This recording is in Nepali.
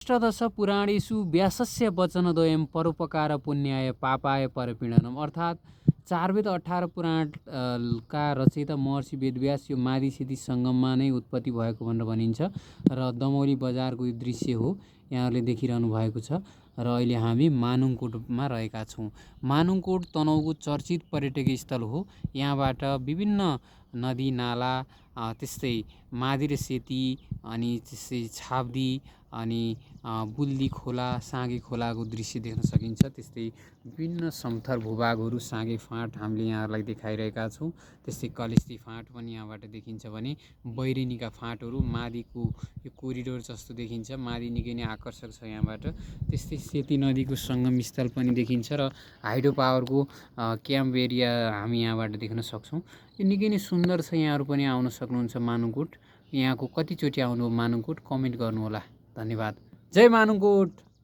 अष्टादश पुराणेषु व्यासस्य वचनद्वयं परोपकार पुण्याय पापाय परपीडनम, अर्थात् 4 वेद 18 पुराण का रचयिता महर्षि वेदव्यास यो मादी सेती सङ्गममा नै उत्पत्ति भएको भनेर भनिन्छ र दमौली बजारको यो दृश्य हो, यहाँहरूले देखिरहनु भएको छ। र अहिले हामी मानुङकोटमा रहेका छौँ। मानुङकोट तनहुँको चर्चित पर्यटकीय स्थल हो। यहाँबाट विभिन्न नदी नाला, त्यस्तै मादी र सेती, अनि त्यस्तै छाब्दी, अनि बुल्दी खोला, साँगे खोलाको दृश्य देख्न सकिन्छ। त्यस्तै विभिन्न समथर भूभागहरू, साँगे फाँट हामीले यहाँहरूलाई देखाइरहेका छौँ। त्यस्तै कलेस्ती फाँट पनि यहाँबाट देखिन्छ भने बैरेनीका फाँटहरू मादीको यो कोरिडोर जस्तो देखिन्छ। मादी निकै नै आकर्षक छ यहाँबाट। त्यस्तै सेती नदीको सङ्गम स्थल पनि देखिन्छ र हाइड्रो पावरको क्याम्प एरिया हामी यहाँबाट देख्न सक्छौँ। यो निकै नै सुन्दर छ। यहाँहरू पनि आउन सक्नुहुन्छ मानुङकोट। यहाँको कतिचोटि आउनु मानुङकोट कमेन्ट गर्नुहोला। धन्यवाद। जय मानुङकोट।